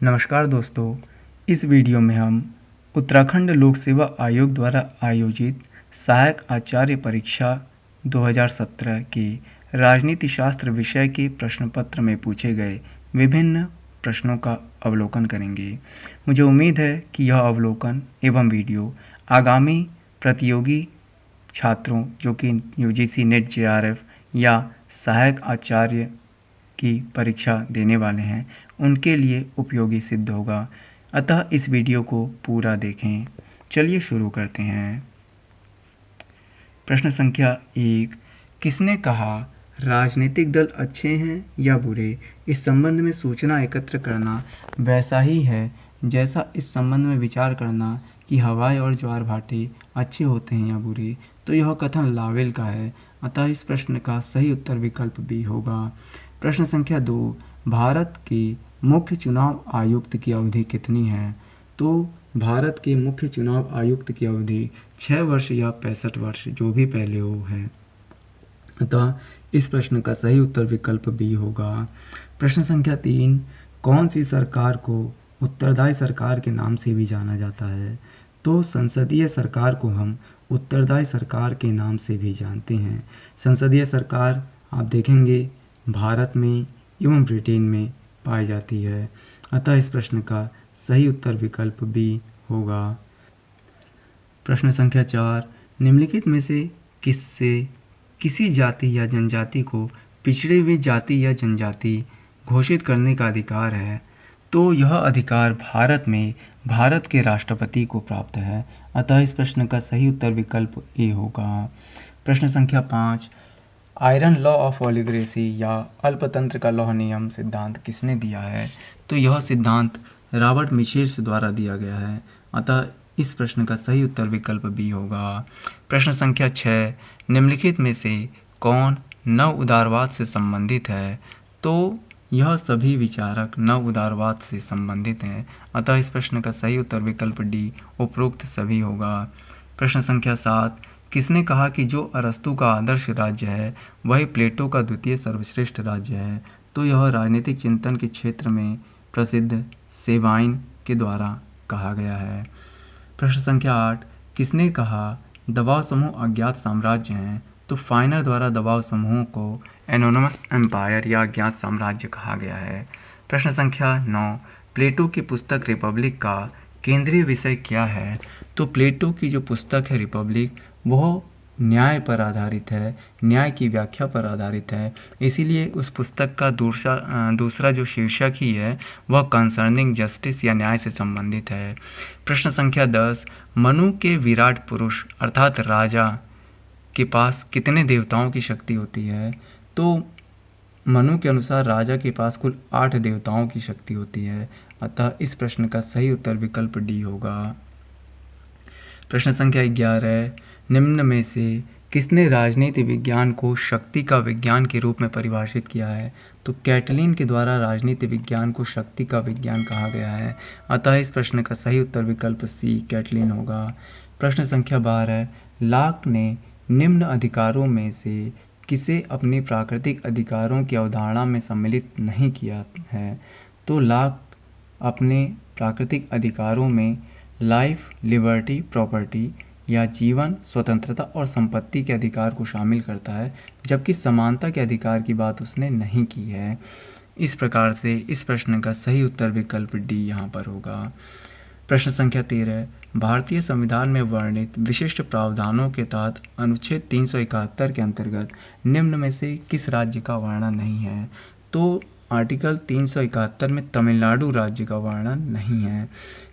नमस्कार दोस्तों, इस वीडियो में हम उत्तराखंड लोक सेवा आयोग द्वारा आयोजित सहायक आचार्य परीक्षा 2017 की राजनीति शास्त्र विषय के प्रश्न पत्र में पूछे गए विभिन्न प्रश्नों का अवलोकन करेंगे। मुझे उम्मीद है कि यह अवलोकन एवं वीडियो आगामी प्रतियोगी छात्रों जो कि यूजीसी नेट जेआरएफ या सहायक आचार्य की परीक्षा देने वाले हैं उनके लिए उपयोगी सिद्ध होगा, अतः इस वीडियो को पूरा देखें। चलिए शुरू करते हैं। प्रश्न संख्या 1, किसने कहा राजनीतिक दल अच्छे हैं या बुरे? इस संबंध में सूचना एकत्र करना वैसा ही है जैसा इस संबंध में विचार करना कि हवाई और ज्वार भाटे अच्छे होते हैं या बुरे। तो यह कथन लावेल का है, अतः इस प्रश्न का सही उत्तर विकल्प बी होगा। प्रश्न संख्या 2, भारत के मुख्य चुनाव आयुक्त की अवधि कितनी है? तो भारत के मुख्य चुनाव आयुक्त की अवधि 6 वर्ष या 65 वर्ष, जो भी पहले हो है, अतः इस प्रश्न का सही उत्तर विकल्प बी होगा। प्रश्न संख्या 3, कौन सी सरकार को उत्तरदायी सरकार के नाम से भी जाना जाता है? तो संसदीय सरकार को हम उत्तरदायी सरकार के नाम से भी जानते हैं। संसदीय सरकार आप देखेंगे भारत में एवं ब्रिटेन में पाई जाती है, अतः इस प्रश्न का सही उत्तर विकल्प बी होगा। प्रश्न संख्या 4, निम्नलिखित में से किसी जाति या जनजाति को पिछड़ी हुई जाति या जनजाति घोषित करने का अधिकार है? तो यह अधिकार भारत में भारत के राष्ट्रपति को प्राप्त है, अतः इस प्रश्न का सही उत्तर विकल्प ए होगा। प्रश्न संख्या 5, आयरन लॉ ऑफ ओलिगोरेसी या अल्पतंत्र का लौह नियम सिद्धांत किसने दिया है? तो यह सिद्धांत रॉबर्ट मिचेल्स द्वारा दिया गया है, अतः इस प्रश्न का सही उत्तर विकल्प बी होगा। प्रश्न संख्या 6, निम्नलिखित में से कौन नव उदारवाद से संबंधित है? तो यह सभी विचारक नव उदारवाद से संबंधित हैं, अतः इस प्रश्न का सही उत्तर विकल्प डी उपरोक्त सभी होगा। प्रश्न संख्या 7, किसने कहा कि जो अरस्तु का आदर्श राज्य है वही प्लेटो का द्वितीय सर्वश्रेष्ठ राज्य है? तो यह राजनीतिक चिंतन के क्षेत्र में प्रसिद्ध सेवाइन के द्वारा कहा गया है। प्रश्न संख्या 8, किसने कहा दबाव समूह अज्ञात साम्राज्य हैं? तो फाइनर द्वारा दबाव समूहों को एनोनिमस एम्पायर या अज्ञात साम्राज्य कहा गया है। प्रश्न संख्या 9, प्लेटो की पुस्तक रिपब्लिक का केंद्रीय विषय क्या है? तो प्लेटो की जो पुस्तक है रिपब्लिक वह न्याय पर आधारित है, न्याय की व्याख्या पर आधारित है, इसीलिए उस पुस्तक का दूसरा जो शीर्षक ही है वह कंसर्निंग जस्टिस या न्याय से संबंधित है। प्रश्न संख्या 10, मनु के विराट पुरुष अर्थात राजा के पास कितने देवताओं की शक्ति होती है? तो मनु के अनुसार राजा के पास कुल 8 देवताओं की शक्ति होती है, अतः इस प्रश्न का सही उत्तर विकल्प डी होगा। प्रश्न संख्या 11, निम्न में से किसने राजनीति विज्ञान को शक्ति का विज्ञान के रूप में परिभाषित किया है? तो कैटलिन के द्वारा राजनीति विज्ञान को शक्ति का विज्ञान कहा गया है, अतः इस प्रश्न का सही उत्तर विकल्प सी कैटलिन होगा। प्रश्न संख्या 12, लॉक ने निम्न अधिकारों में से किसे अपने प्राकृतिक अधिकारों की अवधारणा में सम्मिलित नहीं किया है? तो लॉक अपने प्राकृतिक अधिकारों में लाइफ, लिबर्टी, प्रॉपर्टी या जीवन, स्वतंत्रता और संपत्ति के अधिकार को शामिल करता है, जबकि समानता के अधिकार की बात उसने नहीं की है। इस प्रकार से इस प्रश्न का सही उत्तर विकल्प डी यहाँ पर होगा। प्रश्न संख्या 13, भारतीय संविधान में वर्णित विशिष्ट प्रावधानों के तहत अनुच्छेद 371 के अंतर्गत निम्न में से किस राज्य का वर्णन नहीं है? तो आर्टिकल 371 में तमिलनाडु राज्य का वर्णन नहीं है।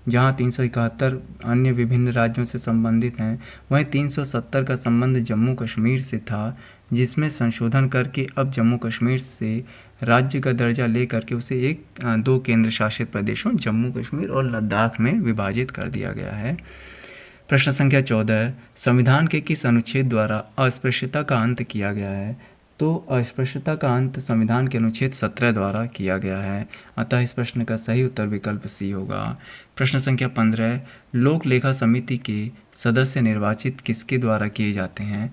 जहाँ 371 अन्य विभिन्न राज्यों से संबंधित हैं, वहीं 370 का संबंध जम्मू कश्मीर से था, जिसमें संशोधन करके अब जम्मू कश्मीर से राज्य का दर्जा ले करके उसे 2 केंद्र शासित प्रदेशों जम्मू कश्मीर और लद्दाख में विभाजित कर दिया गया है। प्रश्न संख्या 14, संविधान के किस अनुच्छेद द्वारा अस्पृश्यता का अंत किया गया है? तो अस्पृश्यता का अंत संविधान के अनुच्छेद 17 द्वारा किया गया है, अतः इस प्रश्न का सही उत्तर विकल्प सी होगा। प्रश्न संख्या 15, लोक लेखा समिति के सदस्य निर्वाचित किसके द्वारा किए जाते हैं?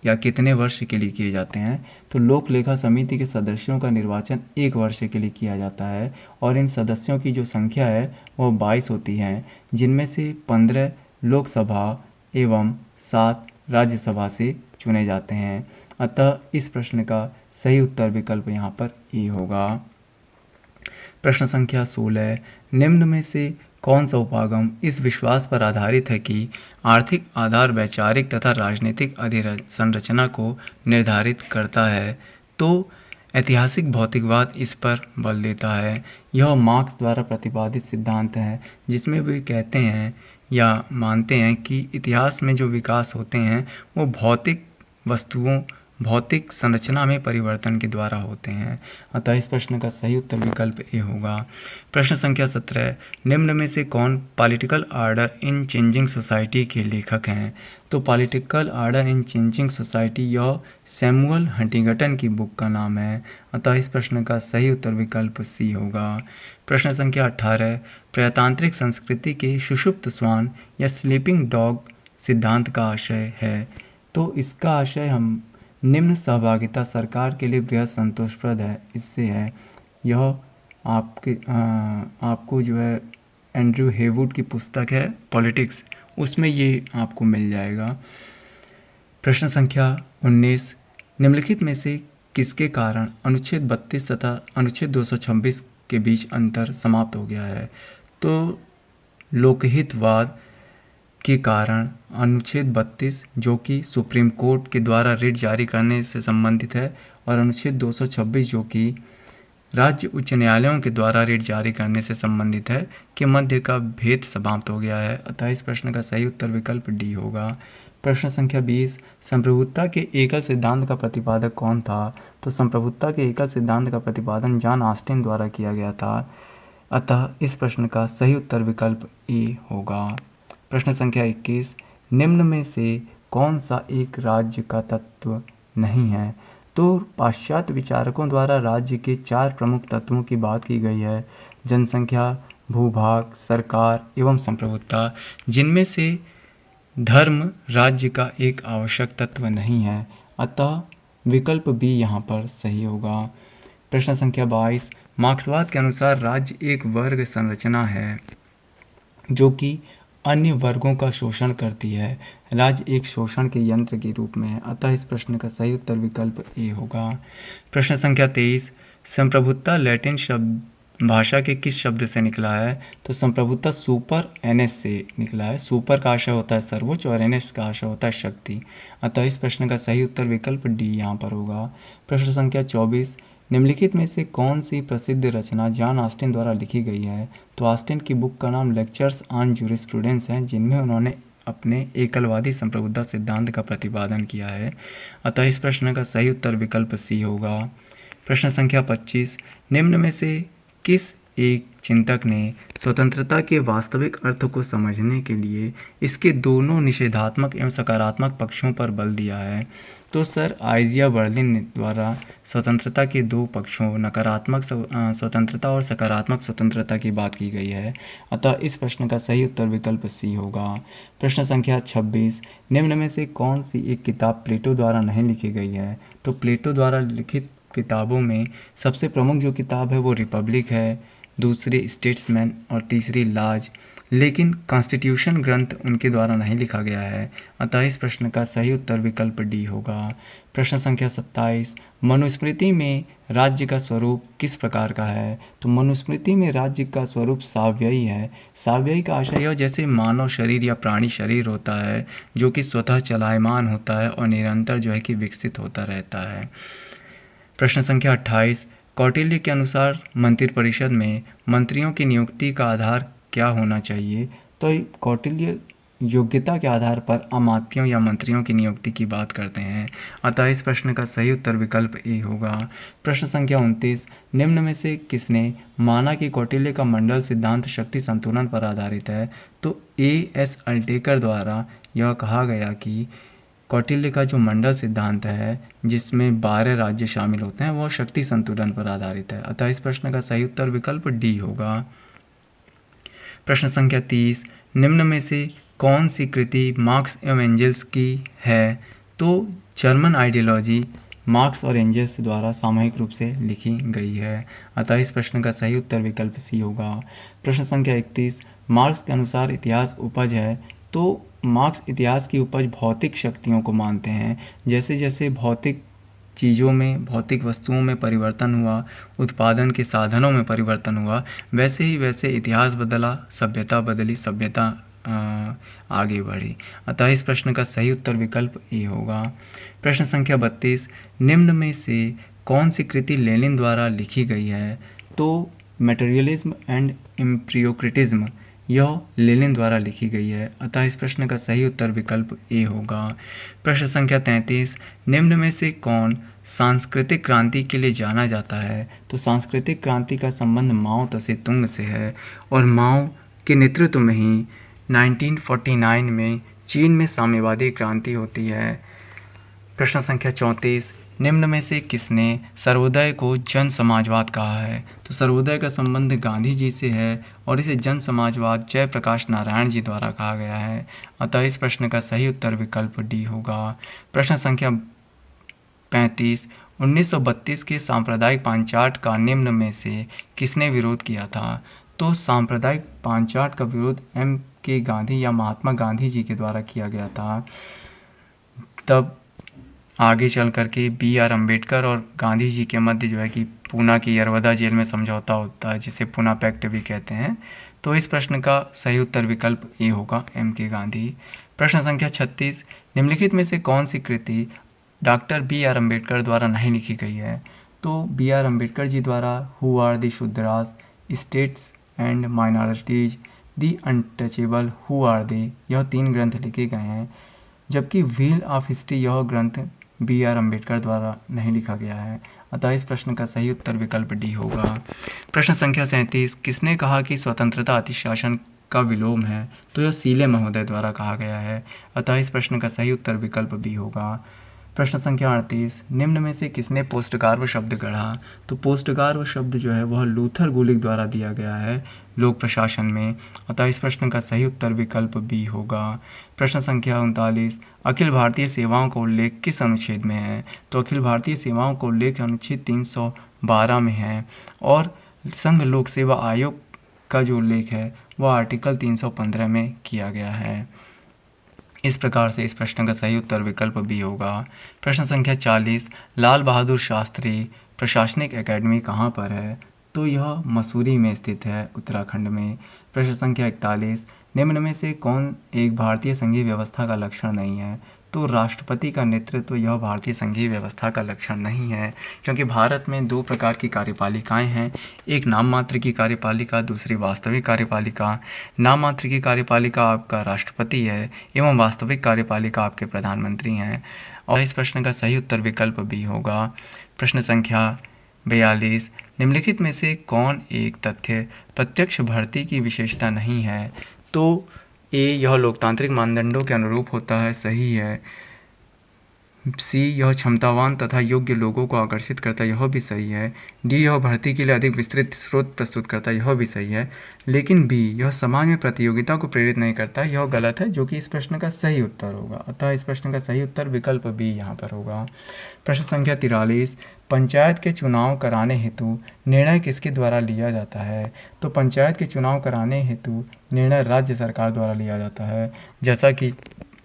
या कितने वर्ष के लिए किए जाते हैं? तो लोक लेखा समिति के सदस्यों का निर्वाचन 1 वर्ष के लिए किया जाता है और इन सदस्यों की जो संख्या है वो 22 होती है, जिनमें से 15 लोकसभा एवं 7 राज्यसभा से चुने जाते हैं। अतः इस प्रश्न का सही उत्तर विकल्प यहाँ पर ए होगा। प्रश्न संख्या 16, निम्न में से कौन सा उपागम इस विश्वास पर आधारित है कि आर्थिक आधार वैचारिक तथा राजनीतिक संरचना को निर्धारित करता है? तो ऐतिहासिक भौतिकवाद इस पर बल देता है। यह मार्क्स द्वारा प्रतिपादित सिद्धांत है, जिसमें वे कहते हैं या मानते हैं कि इतिहास में जो विकास होते हैं वो भौतिक वस्तुओं भौतिक संरचना में परिवर्तन के द्वारा होते हैं। अतः इस प्रश्न का सही उत्तर विकल्प ए होगा। प्रश्न संख्या 17, निम्न में से कौन पॉलिटिकल आर्डर इन चेंजिंग सोसाइटी के लेखक हैं? तो पॉलिटिकल आर्डर इन चेंजिंग सोसाइटी यह सैमुअल हंटिंगटन की बुक का नाम है। अतः इस प्रश्न का सही उत्तर विकल्प सी होगा। प्रश्न संख्या 18, प्रजातांत्रिक संस्कृति के सुषुप्त श्वान या स्लीपिंग डॉग सिद्धांत का आशय है? तो इसका आशय हम निम्न सहभागिता सरकार के लिए बेहद संतोषप्रद है इससे है। यह आपको जो है एंड्रयू हेवुड की पुस्तक है पॉलिटिक्स, उसमें ये आपको मिल जाएगा। प्रश्न संख्या 19, निम्नलिखित में से किसके कारण अनुच्छेद 32 तथा अनुच्छेद 226 के बीच अंतर समाप्त हो गया है? तो लोकहितवाद के कारण अनुच्छेद 32 जो कि सुप्रीम कोर्ट के द्वारा रिट जारी करने से संबंधित है और अनुच्छेद 226 जो कि राज्य उच्च न्यायालयों के द्वारा रिट जारी करने से संबंधित है के मध्य का भेद समाप्त हो गया है। अतः इस प्रश्न का सही उत्तर विकल्प डी होगा। प्रश्न संख्या 20, संप्रभुता के एकल सिद्धांत का प्रतिपादक कौन था? तो संप्रभुता के एकल सिद्धांत का प्रतिपादन जॉन ऑस्टिन द्वारा किया गया था। अतः इस प्रश्न का सही उत्तर विकल्प ए होगा। प्रश्न संख्या 21, निम्न में से कौन सा एक राज्य का तत्व नहीं है? तो पाश्चात्य विचारकों द्वारा राज्य के 4 प्रमुख तत्वों की बात की गई है, जनसंख्या, भूभाग, सरकार एवं संप्रभुता, जिनमें से धर्म राज्य का एक आवश्यक तत्व नहीं है। अतः विकल्प बी यहाँ पर सही होगा। प्रश्न संख्या 22, मार्क्सवाद के अनुसार राज्य एक वर्ग संरचना है जो कि अन्य वर्गों का शोषण करती है। राज्य एक शोषण के यंत्र के रूप में है। अतः इस प्रश्न का सही उत्तर विकल्प ए होगा। प्रश्न संख्या 23, संप्रभुता लैटिन शब्द भाषा के किस शब्द से निकला है? तो संप्रभुता सुपर एनएस से निकला है। सुपर का आशय होता है सर्वोच्च और एनएस का आशय होता है शक्ति। अतः इस प्रश्न का सही उत्तर विकल्प डी यहाँ पर होगा। प्रश्न संख्या 24, निम्नलिखित में से कौन सी प्रसिद्ध रचना जॉन ऑस्टिन द्वारा लिखी गई है? तो ऑस्टिन की बुक का नाम लेक्चर्स ऑन जूरिस्प्रूडेंस है, जिनमें उन्होंने अपने एकलवादी संप्रभुता सिद्धांत का प्रतिपादन किया है। अतः इस प्रश्न का सही उत्तर विकल्प सी होगा। प्रश्न संख्या 25, निम्न में से किस एक चिंतक ने स्वतंत्रता के वास्तविक अर्थ को समझने के लिए इसके दोनों निषेधात्मक एवं सकारात्मक पक्षों पर बल दिया है? तो सर आइजिया बर्लिन द्वारा स्वतंत्रता के 2 पक्षों नकारात्मक स्वतंत्रता और सकारात्मक स्वतंत्रता की बात की गई है। अतः इस प्रश्न का सही उत्तर विकल्प सी होगा। प्रश्न संख्या 26, निम्न में से कौन सी एक किताब प्लेटो द्वारा नहीं लिखी गई है? तो प्लेटो द्वारा लिखित किताबों में सबसे प्रमुख जो किताब है वो रिपब्लिक है, दूसरी स्टेट्समैन और तीसरी लाज, लेकिन कॉन्स्टिट्यूशन ग्रंथ उनके द्वारा नहीं लिखा गया है। अतः इस प्रश्न का सही उत्तर विकल्प डी होगा। प्रश्न संख्या 27, मनुस्मृति में राज्य का स्वरूप किस प्रकार का है? तो मनुस्मृति में राज्य का स्वरूप साव्ययी है। साव्ययी का आशय यह जैसे मानव शरीर या प्राणी शरीर होता है जो कि स्वतः चलायमान होता है और निरंतर जो है कि विकसित होता रहता है। प्रश्न संख्या 28, कौटिल्य के अनुसार मंत्रिपरिषद में मंत्रियों की नियुक्ति का आधार क्या होना चाहिए? तो कौटिल्य योग्यता के आधार पर अमात्यों या मंत्रियों की नियुक्ति की बात करते हैं। अतः इस प्रश्न का सही उत्तर विकल्प ए होगा। प्रश्न संख्या 29, निम्न में से किसने माना कि कौटिल्य का मंडल सिद्धांत शक्ति संतुलन पर आधारित है? तो ए.एस. अल्टेकर द्वारा यह कहा गया कि कौटिल्य का जो मंडल सिद्धांत है जिसमें 12 राज्य शामिल होते हैं वह शक्ति संतुलन पर आधारित है। अतः इस प्रश्न का सही उत्तर विकल्प डी होगा। प्रश्न संख्या 30, निम्न में से कौन सी कृति मार्क्स एवं एंजेल्स की है? तो जर्मन आइडियोलॉजी मार्क्स और एंजेल्स द्वारा सामूहिक रूप से लिखी गई है। अतः इस प्रश्न का सही उत्तर विकल्प सी होगा। प्रश्न संख्या 31, मार्क्स के अनुसार इतिहास उपज है। तो मार्क्स इतिहास की उपज भौतिक शक्तियों को मानते हैं। जैसे जैसे भौतिक चीज़ों में, भौतिक वस्तुओं में परिवर्तन हुआ, उत्पादन के साधनों में परिवर्तन हुआ, वैसे ही वैसे इतिहास बदला, सभ्यता बदली, सभ्यता आगे बढ़ी। अतः इस प्रश्न का सही उत्तर विकल्प ए होगा। प्रश्न संख्या 32, निम्न में से कौन सी कृति लेनिन द्वारा लिखी गई है? तो मटेरियलिज्म एंड इम्प्रियोक्रिटिज्म यह लेनिन द्वारा लिखी गई है। अतः इस प्रश्न का सही उत्तर विकल्प ए होगा। प्रश्न संख्या 33, निम्न में से कौन सांस्कृतिक क्रांति के लिए जाना जाता है? तो सांस्कृतिक क्रांति का संबंध माओ तसे तुंग से है और माओ के नेतृत्व में ही 1949 में चीन में साम्यवादी क्रांति होती है। प्रश्न संख्या 34, निम्न में से किसने सर्वोदय को जन समाजवाद कहा है? तो सर्वोदय का संबंध गांधी जी से है और इसे जन समाजवाद जयप्रकाश नारायण जी द्वारा कहा गया है। अतः इस प्रश्न का सही उत्तर विकल्प डी होगा। प्रश्न संख्या 35, 1932 के सांप्रदायिक पांचाट का निम्न में से किसने विरोध किया था? तो सांप्रदायिक पांचाट का विरोध एम के गांधी या महात्मा गांधी जी के द्वारा किया गया था। तब आगे चल करके बी आर अम्बेडकर और गांधी जी के मध्य जो है कि पूना की यरवदा जेल में समझौता होता है, जिसे पूना पैक्ट भी कहते हैं। तो इस प्रश्न का सही उत्तर विकल्प ए होगा, एम के गांधी। प्रश्न संख्या 36, निम्नलिखित में से कौन सी कृति डॉक्टर बी आर अम्बेडकर द्वारा नहीं लिखी गई है? तो बी आर अम्बेडकर जी द्वारा who are the Shudras, states and minorities, the untouchable, who are they, यह 3 ग्रंथ लिखे गए हैं। जबकि व्हील ऑफ हिस्ट्री यह ग्रंथ बी आर अम्बेडकर द्वारा नहीं लिखा गया है। अतः इस प्रश्न का सही उत्तर विकल्प डी होगा। प्रश्न संख्या 37, किसने कहा कि स्वतंत्रता अतिशासन का विलोम है? तो यह सीले महोदय द्वारा कहा गया है। अतः इस प्रश्न का सही उत्तर विकल्प बी होगा। प्रश्न संख्या 38, निम्न में से किसने पोस्टकार्व शब्द गढ़ा? तो पोस्टकार्व शब्द जो है वह लूथर गुलिक द्वारा दिया गया है लोक प्रशासन में। अतः इस प्रश्न का सही उत्तर विकल्प बी होगा। प्रश्न संख्या 39, अखिल भारतीय सेवाओं का उल्लेख किस अनुच्छेद में है? तो अखिल भारतीय सेवाओं का उल्लेख अनुच्छेद 312 में है और संघ लोक सेवा आयोग का जो उल्लेख है वह आर्टिकल 315 में किया गया है। इस प्रकार से इस प्रश्न का सही उत्तर विकल्प बी होगा। प्रश्न संख्या 40, लाल बहादुर शास्त्री प्रशासनिक एकेडमी कहाँ पर है? तो यह मसूरी में स्थित है, उत्तराखंड में। प्रश्न संख्या 41, निम्न में से कौन एक भारतीय संघीय व्यवस्था का लक्षण नहीं है? तो राष्ट्रपति का नेतृत्व यह भारतीय संघीय व्यवस्था का लक्षण नहीं है, क्योंकि भारत में 2 प्रकार की कार्यपालिकाएं हैं, एक नाम मात्र की कार्यपालिका, दूसरी वास्तविक कार्यपालिका। नाम मात्र की कार्यपालिका आपका राष्ट्रपति है एवं वास्तविक कार्यपालिका आपके प्रधानमंत्री हैं। और इस प्रश्न का सही उत्तर विकल्प बी होगा। प्रश्न संख्या 42, निम्नलिखित में से कौन एक तथ्य प्रत्यक्ष भर्ती की विशेषता नहीं है? तो ए, यह लोकतांत्रिक मानदंडों के अनुरूप होता है, सही है। सी, यह क्षमतावान तथा योग्य लोगों को आकर्षित करता है, यह भी सही है। डी, यह भर्ती के लिए अधिक विस्तृत स्रोत प्रस्तुत करता है, यह भी सही है। लेकिन बी, यह समाज में प्रतियोगिता को प्रेरित नहीं करता, यह गलत है, जो कि इस प्रश्न का सही उत्तर होगा। अतः इस प्रश्न का सही उत्तर विकल्प बी यहाँ पर होगा। प्रश्न संख्या 43, पंचायत के चुनाव कराने हेतु निर्णय किसके द्वारा लिया जाता है? तो पंचायत के चुनाव कराने हेतु निर्णय राज्य सरकार द्वारा लिया जाता है। जैसा कि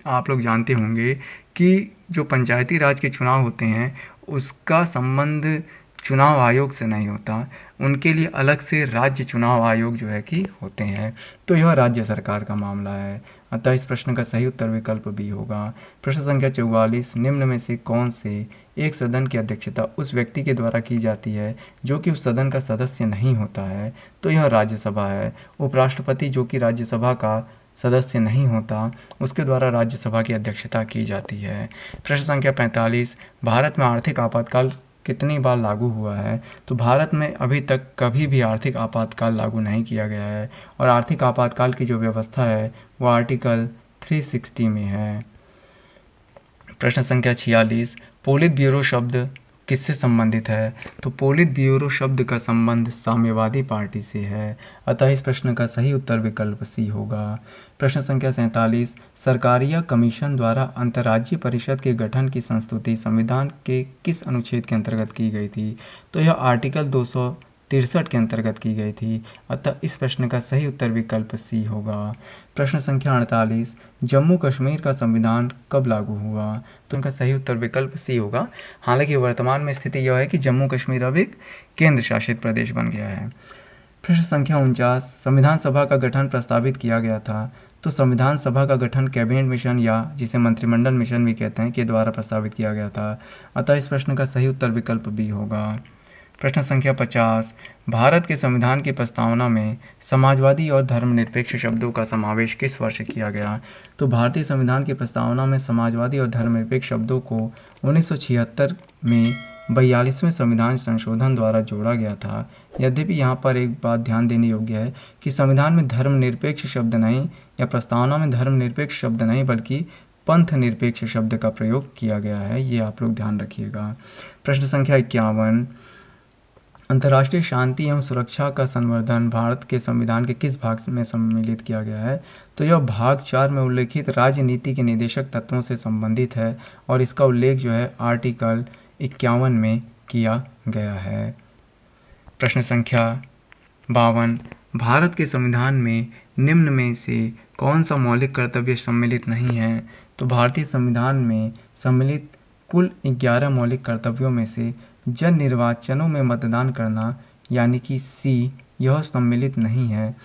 आप लोग जानते होंगे कि जो पंचायती राज के चुनाव होते हैं उसका संबंध चुनाव आयोग से नहीं होता, उनके लिए अलग से राज्य चुनाव आयोग जो है कि होते हैं। तो यह राज्य सरकार का मामला है। अतः इस प्रश्न का सही उत्तर विकल्प बी होगा। प्रश्न संख्या 44, निम्न में से कौन से एक सदन की अध्यक्षता उस व्यक्ति के द्वारा की जाती है जो कि उस सदन का सदस्य नहीं होता है? तो यह राज्यसभा है। उपराष्ट्रपति जो कि राज्यसभा का सदस्य नहीं होता, उसके द्वारा राज्यसभा की अध्यक्षता की जाती है। प्रश्न संख्या 45, भारत में आर्थिक आपातकाल कितनी बार लागू हुआ है? तो भारत में अभी तक कभी भी आर्थिक आपातकाल लागू नहीं किया गया है और आर्थिक आपातकाल की जो व्यवस्था है वो आर्टिकल 360 में है। प्रश्न संख्या 46, पोलित ब्यूरो शब्द किससे संबंधित है? तो पोलित ब्यूरो शब्द का संबंध साम्यवादी पार्टी से है। अतः इस प्रश्न का सही उत्तर विकल्प सी होगा। प्रश्न संख्या 47, सरकारिया कमीशन द्वारा अंतर्राज्यीय परिषद के गठन की संस्तुति संविधान के किस अनुच्छेद के अंतर्गत की गई थी? तो यह आर्टिकल 263 के अंतर्गत की गई थी। अतः इस प्रश्न का सही उत्तर विकल्प सी होगा। प्रश्न संख्या 48, जम्मू कश्मीर का संविधान कब लागू हुआ? तो इनका सही उत्तर विकल्प सी होगा। हालांकि वर्तमान में स्थिति यह है कि जम्मू कश्मीर अब एक केंद्र शासित प्रदेश बन गया है। प्रश्न संख्या 49, संविधान सभा का गठन प्रस्तावित किया गया था। तो संविधान सभा का गठन कैबिनेट मिशन या जिसे मंत्रिमंडल मिशन भी कहते हैं के द्वारा प्रस्तावित किया गया था। अतः इस प्रश्न का सही उत्तर विकल्प बी होगा। प्रश्न संख्या 50, भारत के संविधान की प्रस्तावना में समाजवादी और धर्मनिरपेक्ष शब्दों का समावेश किस वर्ष किया गया? तो भारतीय संविधान की प्रस्तावना में समाजवादी और धर्मनिरपेक्ष शब्दों को 1976 में 42वें संविधान संशोधन द्वारा जोड़ा गया था। यद्यपि यहाँ पर एक बात ध्यान देने योग्य है कि संविधान में धर्मनिरपेक्ष शब्द नहीं या प्रस्तावना में धर्मनिरपेक्ष शब्द नहीं बल्कि पंथ निरपेक्ष शब्द का प्रयोग किया गया है। ये आप लोग ध्यान रखिएगा। प्रश्न संख्या 51, अंतर्राष्ट्रीय शांति एवं सुरक्षा का संवर्धन भारत के संविधान के किस भाग में सम्मिलित किया गया है? तो यह भाग 4 में उल्लेखित राजनीति के निदेशक तत्वों से संबंधित है और इसका उल्लेख जो है आर्टिकल 51 में किया गया है। प्रश्न संख्या 52, भारत के संविधान में निम्न में से कौन सा मौलिक कर्तव्य सम्मिलित नहीं है? तो भारतीय संविधान में सम्मिलित कुल 11 मौलिक कर्तव्यों में से जन निर्वाचनों में मतदान करना यानी कि सी यह सम्मिलित नहीं है।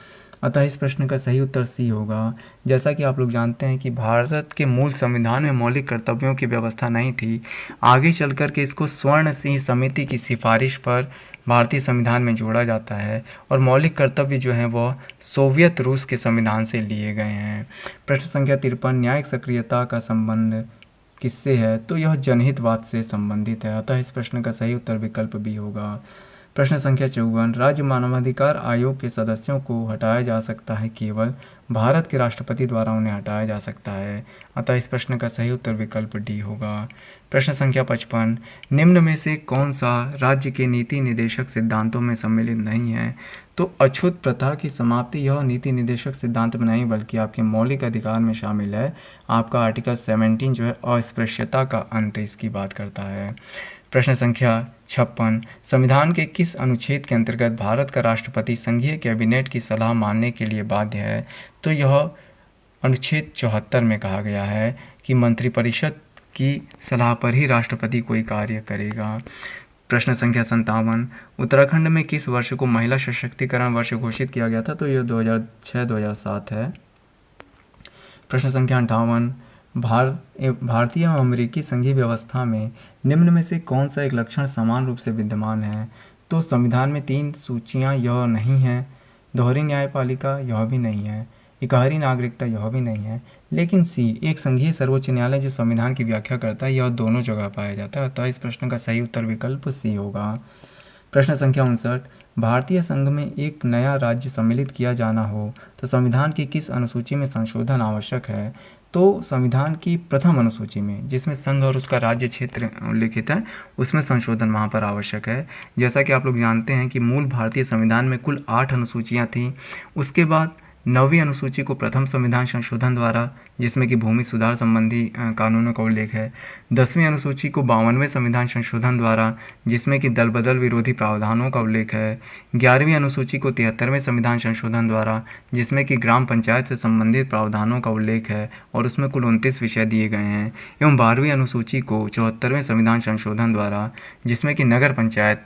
अतः इस प्रश्न का सही उत्तर सी होगा। जैसा कि आप लोग जानते हैं कि भारत के मूल संविधान में मौलिक कर्तव्यों की व्यवस्था नहीं थी। आगे चल कर के इसको स्वर्ण सिंह समिति की सिफारिश पर भारतीय संविधान में जोड़ा जाता है और मौलिक कर्तव्य जो हैं वह सोवियत रूस के संविधान से लिए गए हैं। प्रश्न संख्या 53, न्यायिक सक्रियता का संबंध किससे है? तो यह जनहितवाद से संबंधित है। अतः इस प्रश्न का सही उत्तर विकल्प बी होगा। प्रश्न संख्या 54, राज्य मानवाधिकार आयोग के सदस्यों को हटाया जा सकता है केवल भारत के राष्ट्रपति द्वारा उन्हें हटाया जा सकता है। अतः इस प्रश्न का सही उत्तर विकल्प डी होगा। प्रश्न संख्या 55, निम्न में से कौन सा राज्य के नीति निदेशक सिद्धांतों में सम्मिलित नहीं है? तो अछूत प्रथा की समाप्ति यह नीति निदेशक सिद्धांत में नहीं बल्कि आपके मौलिक अधिकार में शामिल है। आपका आर्टिकल 17 जो है अस्पृश्यता का अंत इसकी बात करता है। प्रश्न संख्या 56, संविधान के किस अनुच्छेद के अंतर्गत भारत का राष्ट्रपति संघीय कैबिनेट की सलाह मानने के लिए बाध्य है? तो यह अनुच्छेद 74 में कहा गया है कि मंत्रिपरिषद की सलाह पर ही राष्ट्रपति कोई कार्य करेगा। प्रश्न संख्या 57, उत्तराखंड में किस वर्ष को महिला सशक्तिकरण वर्ष घोषित किया गया था? तो यह 2006-2007 है। प्रश्न संख्या 58, भारतीय एवं अमेरिकी संघीय व्यवस्था में निम्न में से कौन सा एक लक्षण समान रूप से विद्यमान है? तो संविधान में 3 सूचियां यह नहीं है, दोहरी न्यायपालिका यह भी नहीं है, इकहरी नागरिकता यह भी नहीं है, लेकिन सी एक संघीय सर्वोच्च न्यायालय जो संविधान की व्याख्या करता है यह दोनों जगह पाया जाता है। अतः इस प्रश्न का सही उत्तर विकल्प सी होगा। प्रश्न संख्या 59, भारतीय संघ में एक नया राज्य सम्मिलित किया जाना हो तो संविधान की किस अनुसूची में संशोधन आवश्यक है? तो संविधान की प्रथम अनुसूची में जिसमें संघ और उसका राज्य क्षेत्र उल्लिखित है उसमें संशोधन वहाँ पर आवश्यक है। जैसा कि आप लोग जानते हैं कि मूल भारतीय संविधान में कुल 8 अनुसूचियाँ थीं। उसके बाद 9वीं अनुसूची को प्रथम संविधान संशोधन द्वारा जिसमें कि भूमि सुधार संबंधी कानूनों का उल्लेख है, 10वीं अनुसूची को 52वें संविधान संशोधन द्वारा जिसमें कि दल बदल विरोधी प्रावधानों का उल्लेख है, 11वीं अनुसूची को 73वें संविधान संशोधन द्वारा जिसमें कि ग्राम पंचायत से संबंधित प्रावधानों का उल्लेख है और उसमें कुल 29 विषय दिए गए हैं, एवं 12वीं अनुसूची को 74वें संविधान संशोधन द्वारा जिसमें कि नगर पंचायत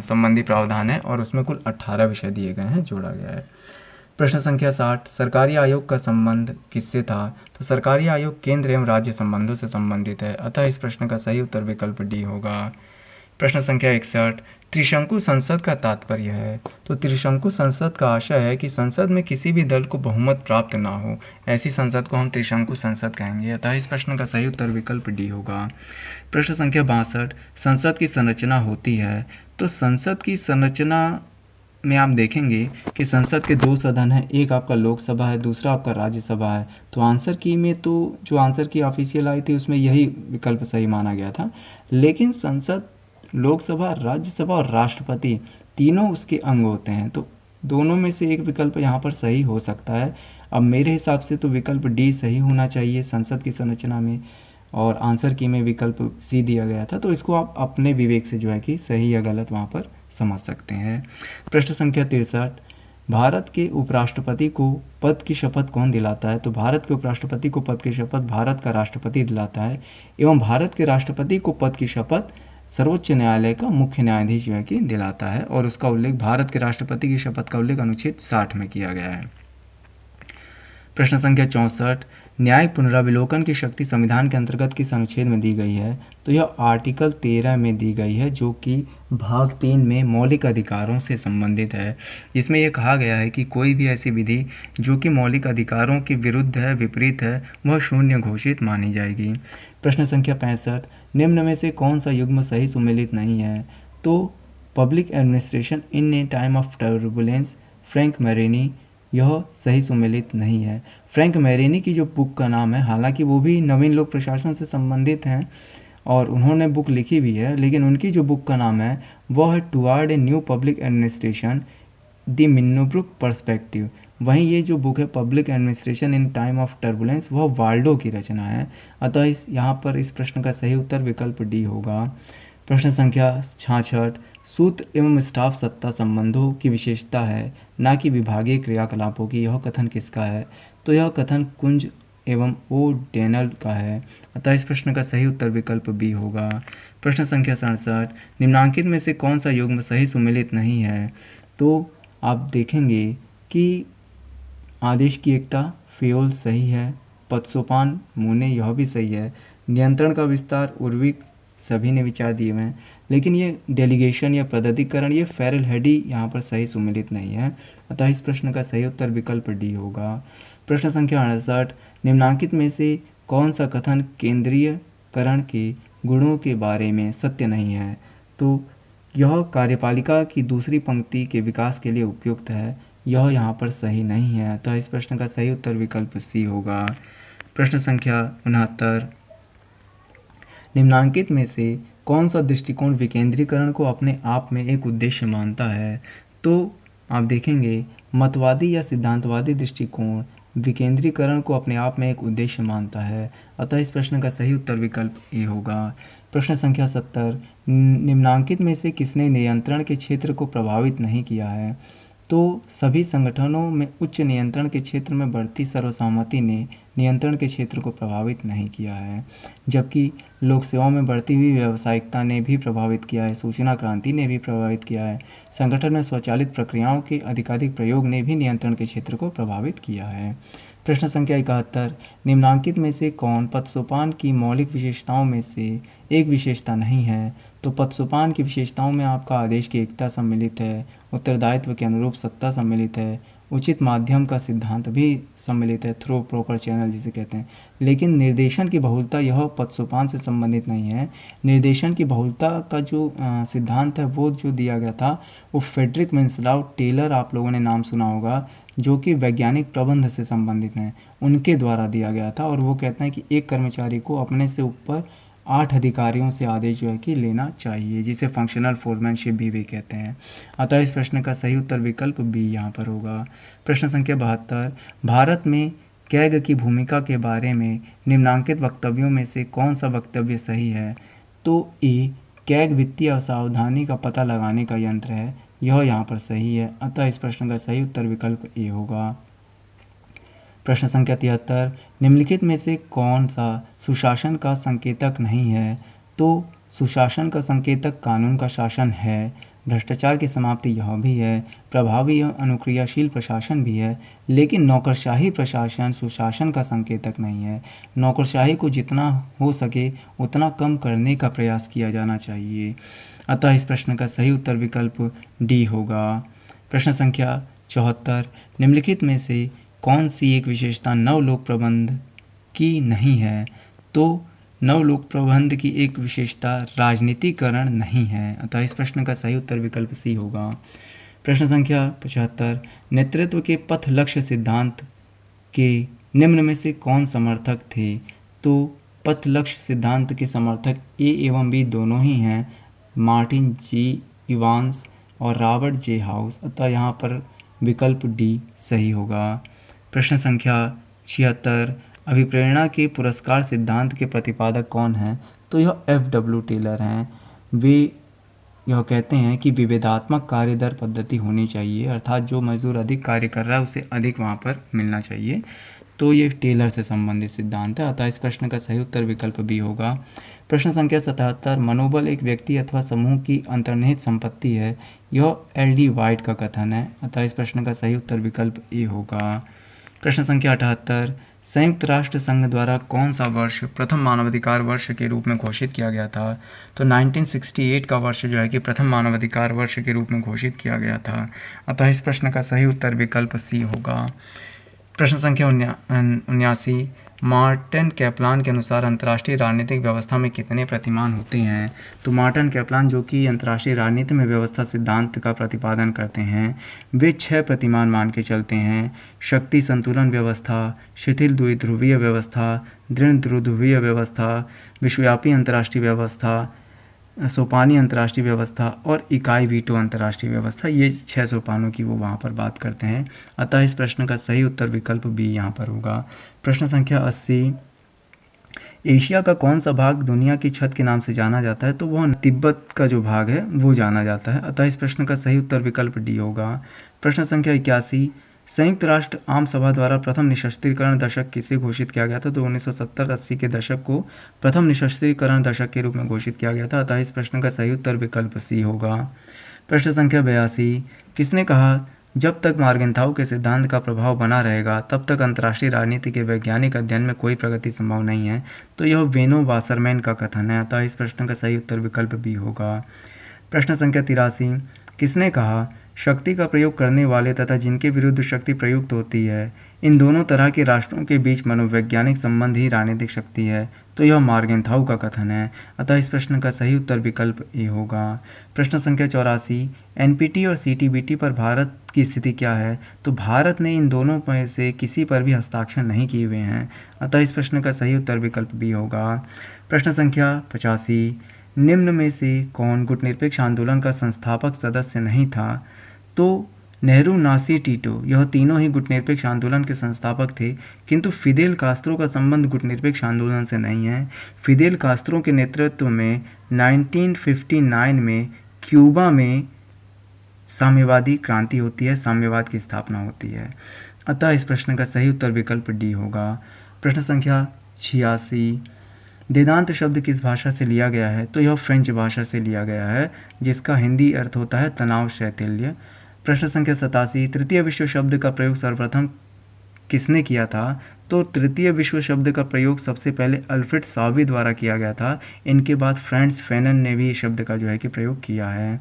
संबंधी प्रावधान है और उसमें कुल 18 विषय दिए गए हैं, जोड़ा गया है। प्रश्न संख्या 60, सरकारी आयोग का संबंध किससे था? तो सरकारी आयोग केंद्र एवं राज्य संबंधों से संबंधित है। अतः इस प्रश्न का सही उत्तर विकल्प डी होगा। प्रश्न संख्या 61, त्रिशंकु संसद का तात्पर्य है? तो त्रिशंकु संसद का आशय है कि संसद में किसी भी दल को बहुमत प्राप्त ना हो, ऐसी संसद को हम त्रिशंकु संसद कहेंगे। अतः इस प्रश्न का सही उत्तर विकल्प डी होगा। प्रश्न संख्या 62, संसद की संरचना होती है? तो संसद की संरचना में आप देखेंगे कि संसद के 2 सदन हैं, एक आपका लोकसभा है, दूसरा आपका राज्यसभा है। तो आंसर की में तो जो आंसर की ऑफिशियल आई थी उसमें यही विकल्प सही माना गया था, लेकिन संसद लोकसभा, राज्यसभा और राष्ट्रपति तीनों उसके अंग होते हैं, तो दोनों में से एक विकल्प यहाँ पर सही हो सकता है। अब मेरे हिसाब से तो विकल्प डी सही होना चाहिए संसद की संरचना में, और आंसर की में विकल्प सी दिया गया था, तो इसको आप अपने विवेक से जो है कि सही या गलत वहाँ पर समझ सकते हैं। प्रश्न संख्या 63, भारत के उपराष्ट्रपति को पद की शपथ कौन दिलाता है? तो भारत के उपराष्ट्रपति को पद की शपथ भारत का राष्ट्रपति दिलाता है, एवं भारत के राष्ट्रपति को पद की शपथ सर्वोच्च न्यायालय का मुख्य न्यायाधीश जो है कि दिलाता है, और उसका उल्लेख भारत के राष्ट्रपति की शपथ का उल्लेख अनुच्छेद 60 में किया गया है। प्रश्न संख्या 64, न्यायिक पुनरावलोकन की शक्ति संविधान के अंतर्गत किस अनुच्छेद में दी गई है? तो यह आर्टिकल 13 में दी गई है, जो कि भाग 3 में मौलिक अधिकारों से संबंधित है, जिसमें यह कहा गया है कि कोई भी ऐसी विधि जो कि मौलिक अधिकारों के विरुद्ध है, विपरीत है, वह शून्य घोषित मानी जाएगी। प्रश्न संख्या 65, निम्न में से कौन सा युग्म सही सुमेलित नहीं है? तो public administration in a time of turbulence, Frank Marini, यह सही सुमेलित नहीं है। फ्रैंक मैरेनी की जो बुक का नाम है, हालांकि वो भी नवीन लोक प्रशासन से संबंधित हैं और उन्होंने बुक लिखी भी है, लेकिन उनकी जो बुक का नाम है वह है toward a new public administration the मिन्नोब्रुक perspective. वहीं ये जो बुक है public administration in time of turbulence, वह वाल्डो की रचना है। अतः यहाँ पर इस प्रश्न का सही उत्तर विकल्प डी होगा। प्रश्न संख्या 66, सूत्र एवं स्टाफ सत्ता संबंधों की विशेषता है, ना कि विभागीय क्रियाकलापों की, यह कथन किसका है? तो यह कथन कुंज एवं ओ डेनल का है, अतः इस प्रश्न का सही उत्तर विकल्प बी होगा। प्रश्न संख्या 67, निम्नांकित में से कौन सा युग्म सही सुमेलित नहीं है? तो आप देखेंगे कि आदेश की एकता फेयोल सही है, पदसोपान मुने यह भी सही है, नियंत्रण का विस्तार उर्विक सभी ने विचार दिए हुए हैं, लेकिन ये डेलीगेशन या पदाधिकरण ये फेरल हेडी यहाँ पर सही सुमेलित नहीं है, अतः इस प्रश्न का सही उत्तर विकल्प डी होगा। प्रश्न संख्या 68, निम्नांकित में से कौन सा कथन केंद्रीयकरण के गुणों के बारे में सत्य नहीं है? तो यह कार्यपालिका की दूसरी पंक्ति के विकास के लिए उपयुक्त है, यह यहाँ पर सही नहीं है, तो इस प्रश्न का सही उत्तर विकल्प सी होगा। प्रश्न संख्या 69, निम्नांकित में से कौन सा दृष्टिकोण विकेंद्रीकरण को अपने आप में एक उद्देश्य मानता है? तो आप देखेंगे मतवादी या सिद्धांतवादी दृष्टिकोण विकेंद्रीकरण को अपने आप में एक उद्देश्य मानता है, अतः इस प्रश्न का सही उत्तर विकल्प ए होगा। प्रश्न संख्या 70, निम्नांकित में से किसने नियंत्रण के क्षेत्र को प्रभावित नहीं किया है? तो सभी संगठनों में उच्च नियंत्रण के क्षेत्र में बढ़ती सर्वसम्मति ने नियंत्रण के क्षेत्र को प्रभावित नहीं किया है, जबकि लोक सेवाओं में बढ़ती हुई व्यावसायिकता ने भी प्रभावित किया है, सूचना क्रांति ने भी प्रभावित किया है, संगठन में स्वचालित प्रक्रियाओं के अधिकाधिक प्रयोग ने भी नियंत्रण के क्षेत्र को प्रभावित किया है। प्रश्न संख्या 71, निम्नांकित में से कौन पदसोपान की मौलिक विशेषताओं में से एक विशेषता नहीं है? तो पदसोपान की विशेषताओं में आपका आदेश की एकता सम्मिलित है, उत्तरदायित्व के अनुरूप सत्ता सम्मिलित है, उचित माध्यम का सिद्धांत भी सम्मिलित है, थ्रू प्रॉपर चैनल जिसे कहते हैं, लेकिन निर्देशन की बहुलता यह पदसोपान से संबंधित नहीं है। निर्देशन की बहुलता का जो सिद्धांत है वो जो दिया गया था वो फ्रेडरिक मेंसलाउ टेलर, आप लोगों ने नाम सुना होगा, जो कि वैज्ञानिक प्रबंध से संबंधित हैं, उनके द्वारा दिया गया था, और वो कहते हैं कि एक कर्मचारी को अपने से ऊपर 8 अधिकारियों से आदेश जो है कि लेना चाहिए, जिसे फंक्शनल फोरमैनशिप भी वे कहते हैं, अतः इस प्रश्न का सही उत्तर विकल्प बी यहाँ पर होगा। प्रश्न संख्या 72, भारत में कैग की भूमिका के बारे में निम्नांकित वक्तव्यों में से कौन सा वक्तव्य सही है? तो ए, कैग वित्तीय असावधानी का पता लगाने का यंत्र है, यह यहाँ पर सही है, अतः इस प्रश्न का सही उत्तर विकल्प ए होगा। प्रश्न संख्या 73, निम्नलिखित में से कौन सा सुशासन का संकेतक नहीं है? तो सुशासन का संकेतक कानून का शासन है, भ्रष्टाचार की समाप्ति यह भी है, प्रभावी एवं अनुक्रियाशील प्रशासन भी है, लेकिन नौकरशाही प्रशासन सुशासन का संकेतक नहीं है। नौकरशाही को जितना हो सके उतना कम करने का प्रयास किया जाना चाहिए, अतः इस प्रश्न का सही उत्तर विकल्प डी होगा। प्रश्न संख्या 74, निम्नलिखित में से कौन सी एक विशेषता नवलोक प्रबंध की नहीं है? तो नवलोक प्रबंध की एक विशेषता राजनीतिकरण नहीं है, अतः इस प्रश्न का सही उत्तर विकल्प सी होगा। प्रश्न संख्या 75, नेतृत्व के पथ लक्ष्य सिद्धांत के निम्न में से कौन समर्थक थे? तो पथ लक्ष्य सिद्धांत के समर्थक ए एवं बी दोनों ही हैं, मार्टिन जी इवांस और रॉबर्ट जे हाउस। अतः यहाँ पर विकल्प डी सही होगा। प्रश्न संख्या 76, अभिप्रेरणा के पुरस्कार सिद्धांत के प्रतिपादक कौन हैं? तो यह F.W. टेलर हैं। वे यह कहते हैं कि विभेदात्मक कार्य दर पद्धति होनी चाहिए, अर्थात जो मजदूर अधिक कार्य कर रहा है उसे अधिक वहाँ पर मिलना चाहिए। तो ये टेलर से संबंधित सिद्धांत है, अतः इस प्रश्न का सही उत्तर विकल्प बी होगा। प्रश्न संख्या 77, मनोबल एक व्यक्ति अथवा समूह की अंतर्निहित संपत्ति है, यह L.D. वाइट का कथन है, अतः इस प्रश्न का सही उत्तर विकल्प ए होगा। प्रश्न संख्या 78, संयुक्त राष्ट्र संघ द्वारा कौन सा वर्ष प्रथम मानवाधिकार वर्ष के रूप में घोषित किया गया था? तो 1968 का वर्ष जो है कि प्रथम मानवाधिकार वर्ष के रूप में घोषित किया गया था, अतः इस प्रश्न का सही उत्तर विकल्प सी होगा। प्रश्न संख्या 79, मार्टिन कैप्लान के अनुसार अंतर्राष्ट्रीय राजनीतिक व्यवस्था में कितने प्रतिमान होते हैं? तो मार्टिन कैप्लान जो कि अंतर्राष्ट्रीय राजनीति में व्यवस्था सिद्धांत का प्रतिपादन करते हैं, वे 6 प्रतिमान मान के चलते हैं। शक्ति संतुलन व्यवस्था, शिथिल द्विध्रुवीय व्यवस्था, दृढ़ द्विध्रुवीय व्यवस्था, विश्वव्यापी अंतर्राष्ट्रीय व्यवस्था, सोपानी अंतर्राष्ट्रीय व्यवस्था और इकाई वीटो अंतर्राष्ट्रीय व्यवस्था। ये 6 सोपानों की वो वहाँ पर बात करते हैं, अतः इस प्रश्न का सही उत्तर विकल्प बी यहाँ पर होगा। प्रश्न संख्या 80, एशिया का कौन सा भाग दुनिया की छत के नाम से जाना जाता है? तो वह तिब्बत का जो भाग है वो जाना जाता है, अतः इस प्रश्न का सही उत्तर विकल्प डी होगा। प्रश्न संख्या 81, संयुक्त राष्ट्र आम सभा द्वारा प्रथम निशस्त्रीकरण दशक किसे घोषित किया गया था? तो 1970-80 के दशक को प्रथम निशस्त्रीकरण दशक के रूप में घोषित किया गया था, अतः इस प्रश्न का सही उत्तर विकल्प सी होगा। प्रश्न संख्या 82, किसने कहा जब तक मार्गेंथाउ के सिद्धांत का प्रभाव बना रहेगा तब तक अंतर्राष्ट्रीय राजनीति के वैज्ञानिक अध्ययन में कोई प्रगति संभव नहीं है? तो यह वेनो वासरमैन का कथन है, अतः इस प्रश्न का सही उत्तर विकल्प बी होगा। प्रश्न संख्या 83, किसने कहा शक्ति का प्रयोग करने वाले तथा जिनके विरुद्ध शक्ति प्रयुक्त होती है, इन दोनों तरह के राष्ट्रों के बीच मनोवैज्ञानिक संबंध ही राजनीतिक शक्ति है? तो यह मार्गेंथाउ का कथन है, अतः इस प्रश्न का सही उत्तर विकल्प ए होगा। प्रश्न संख्या 84, एनपीटी और सीटीबीटी पर भारत की स्थिति क्या है? तो भारत ने इन दोनों में से किसी पर भी हस्ताक्षर नहीं किए हुए हैं, अतः इस प्रश्न का सही उत्तर विकल्प बी होगा। प्रश्न संख्या 85, निम्न में से कौन गुटनिरपेक्ष आंदोलन का संस्थापक सदस्य नहीं था? तो नेहरू, नासी, टीटो यह तीनों ही गुटनिरपेक्ष आंदोलन के संस्थापक थे, किंतु फिदेल कास्त्रो का संबंध गुटनिरपेक्ष आंदोलन से नहीं है। फिदेल कास्त्रो के नेतृत्व में 1959 में क्यूबा में साम्यवादी क्रांति होती है, साम्यवाद की स्थापना होती है, अतः इस प्रश्न का सही उत्तर विकल्प डी होगा। प्रश्न संख्या 86, वेदांत शब्द किस भाषा से लिया गया है? तो यह फ्रेंच भाषा से लिया गया है, जिसका हिंदी अर्थ होता है तनाव शैथिल्य। प्रश्न संख्या 87, तृतीय विश्व शब्द का प्रयोग सर्वप्रथम किसने किया था? तो तृतीय विश्व शब्द का प्रयोग सबसे पहले अल्फ्रेड सावी द्वारा किया गया था, इनके बाद फ्रांस फैनन ने भी इस शब्द का जो है कि प्रयोग किया है।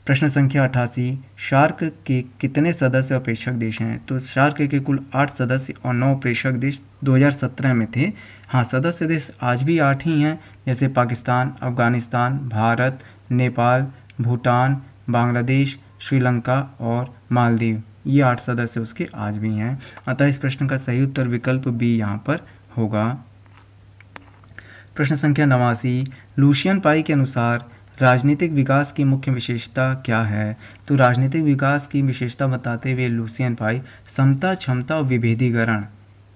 प्रश्न संख्या 88, शार्क के कितने सदस्य और प्रेक्षक देश हैं? तो शार्क के कुल 8 सदस्य और 9 प्रेक्षक देश 2017 में थे। हाँ, सदस्य देश आज भी 8 ही हैं, जैसे पाकिस्तान, अफगानिस्तान, भारत, नेपाल, भूटान, बांग्लादेश, श्रीलंका और मालदीव, ये 8 सदस्य उसके आज भी हैं, अतः इस प्रश्न का सही उत्तर विकल्प बी यहाँ पर होगा। प्रश्न संख्या 89, लुशियन पाई के अनुसार राजनीतिक विकास की मुख्य विशेषता क्या है? तो राजनीतिक विकास की विशेषता बताते हुए लुशियन पाई समता, क्षमता और विभेदीकरण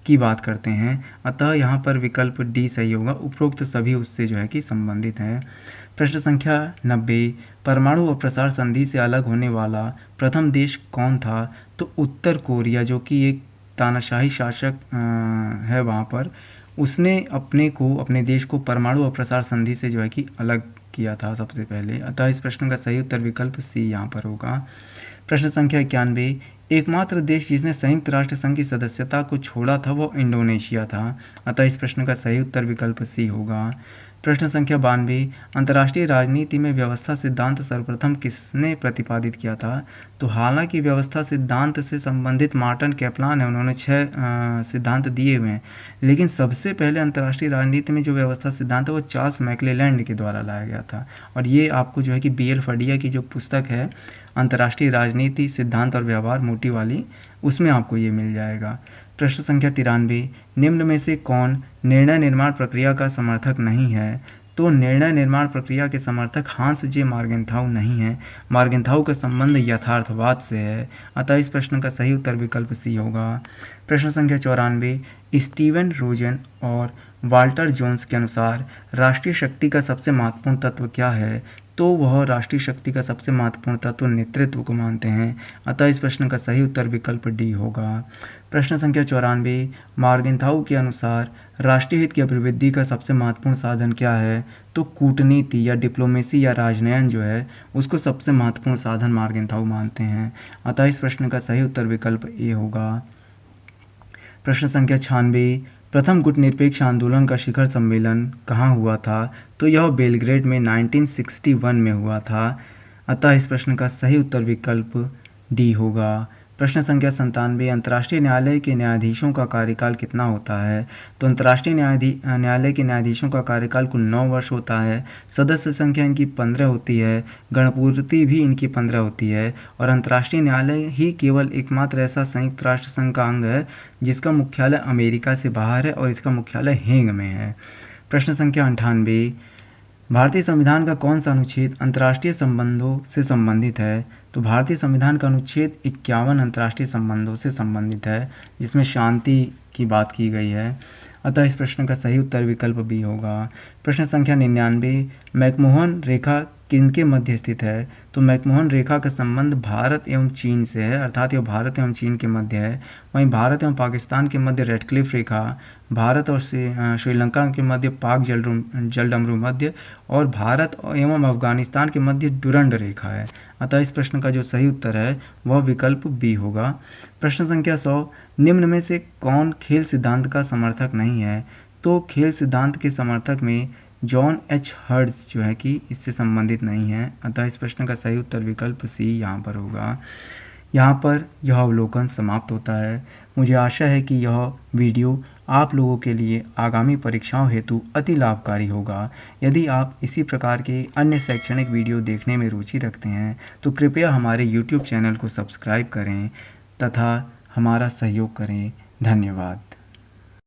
की बात करते हैं, अतः यहाँ पर विकल्प डी सही होगा। उपरोक्त सभी उससे जो है कि संबंधित हैं। प्रश्न संख्या 90, परमाणु अप्रसार संधि से अलग होने वाला प्रथम देश कौन था? तो उत्तर कोरिया, जो कि एक तानाशाही शासक है वहाँ पर, उसने अपने देश को परमाणु अप्रसार संधि से जो है कि अलग किया था सबसे पहले, अतः इस प्रश्न का सही उत्तर विकल्प सी यहाँ पर होगा। प्रश्न संख्या 91, एकमात्र देश जिसने संयुक्त राष्ट्र संघ की सदस्यता को छोड़ा था वो इंडोनेशिया था, अतः इस प्रश्न का सही उत्तर विकल्प सी होगा। प्रश्न संख्या 92, अंतर्राष्ट्रीय राजनीति में व्यवस्था सिद्धांत सर्वप्रथम किसने प्रतिपादित किया था? तो हालांकि व्यवस्था सिद्धांत से संबंधित मार्टिन कैप्लान है, उन्होंने 6 सिद्धांत दिए हुए हैं, लेकिन सबसे पहले अंतर्राष्ट्रीय राजनीति में जो व्यवस्था सिद्धांत है वो चार्ल्स मैक्लेलैंड के द्वारा लाया गया था, और ये आपको जो है कि BL फडिया की जो पुस्तक है अंतर्राष्ट्रीय राजनीति सिद्धांत और व्यवहार, मोटी वाली, उसमें आपको ये मिल जाएगा। प्रश्न संख्या 93, निम्न में से कौन निर्णय निर्माण प्रक्रिया का समर्थक नहीं है? तो निर्णय निर्माण प्रक्रिया के समर्थक हांस जे मार्गेंथाउ नहीं है। मार्गेंथाउ का संबंध यथार्थवाद से है, अतः इस प्रश्न का सही उत्तर विकल्प सी होगा। प्रश्न संख्या 94, स्टीवन रोजन और वाल्टर जोन्स के अनुसार राष्ट्रीय शक्ति का सबसे महत्वपूर्ण तत्व क्या है? तो वह राष्ट्रीय शक्ति का सबसे महत्वपूर्ण तत्व नेतृत्व को मानते हैं, अतः इस प्रश्न का सही उत्तर विकल्प डी होगा। प्रश्न संख्या 94, मार्गेंथाउ के अनुसार राष्ट्रीय हित की अभिवृद्धि का सबसे महत्वपूर्ण साधन क्या है? तो कूटनीति या डिप्लोमेसी या राजनयन जो है उसको सबसे महत्वपूर्ण साधन मार्गेंथाउ मानते हैं, अतः इस प्रश्न का सही उत्तर विकल्प ए होगा। प्रश्न संख्या 96, प्रथम गुटनिरपेक्ष आंदोलन का शिखर सम्मेलन कहाँ हुआ था? तो यह बेलग्रेड में 1961 में हुआ था, अतः इस प्रश्न का सही उत्तर विकल्प डी होगा। प्रश्न संख्या 97, अंतर्राष्ट्रीय न्यायालय के न्यायाधीशों का कार्यकाल कितना होता है? तो अंतर्राष्ट्रीय न्यायालय के न्यायाधीशों का कार्यकाल कुल 9 वर्ष होता है। सदस्य संख्या इनकी 15 होती है, गणपूर्ति भी इनकी 15 होती है, और अंतर्राष्ट्रीय न्यायालय ही केवल एकमात्र ऐसा संयुक्त राष्ट्र संघ का अंग है जिसका मुख्यालय अमेरिका से बाहर है और इसका मुख्यालय हेग में है। प्रश्न संख्या 98, भारतीय संविधान का कौन सा अनुच्छेद अंतर्राष्ट्रीय संबंधों से संबंधित है? तो भारतीय संविधान का अनुच्छेद 51 अंतर्राष्ट्रीय संबंधों से संबंधित है, जिसमें शांति की बात की गई है, अतः इस प्रश्न का सही उत्तर विकल्प बी होगा। प्रश्न संख्या 99, मैकमोहन रेखा किनके मध्य स्थित है? तो मैकमोहन रेखा का संबंध भारत एवं चीन से है, अर्थात यह भारत एवं चीन के मध्य है। वहीं भारत एवं पाकिस्तान के मध्य रेडक्लिफ रेखा, भारत और श्रीलंका के मध्य पाक जलडमरू मध्य, और भारत एवं अफगानिस्तान के मध्य डुरंड रेखा है, अतः इस प्रश्न का जो सही उत्तर है वह विकल्प बी होगा। प्रश्न संख्या 100, निम्न में से कौन खेल सिद्धांत का समर्थक नहीं है? तो खेल सिद्धांत के समर्थक में जॉन एच हर्ट्ज जो है कि इससे संबंधित नहीं है, अतः इस प्रश्न का सही उत्तर विकल्प सी यहाँ पर होगा। यहाँ पर यह अवलोकन समाप्त होता है। मुझे आशा है कि यह वीडियो आप लोगों के लिए आगामी परीक्षाओं हेतु अति लाभकारी होगा। यदि आप इसी प्रकार के अन्य शैक्षणिक वीडियो देखने में रुचि रखते हैं तो कृपया हमारे YouTube चैनल को सब्सक्राइब करें तथा हमारा सहयोग करें। धन्यवाद।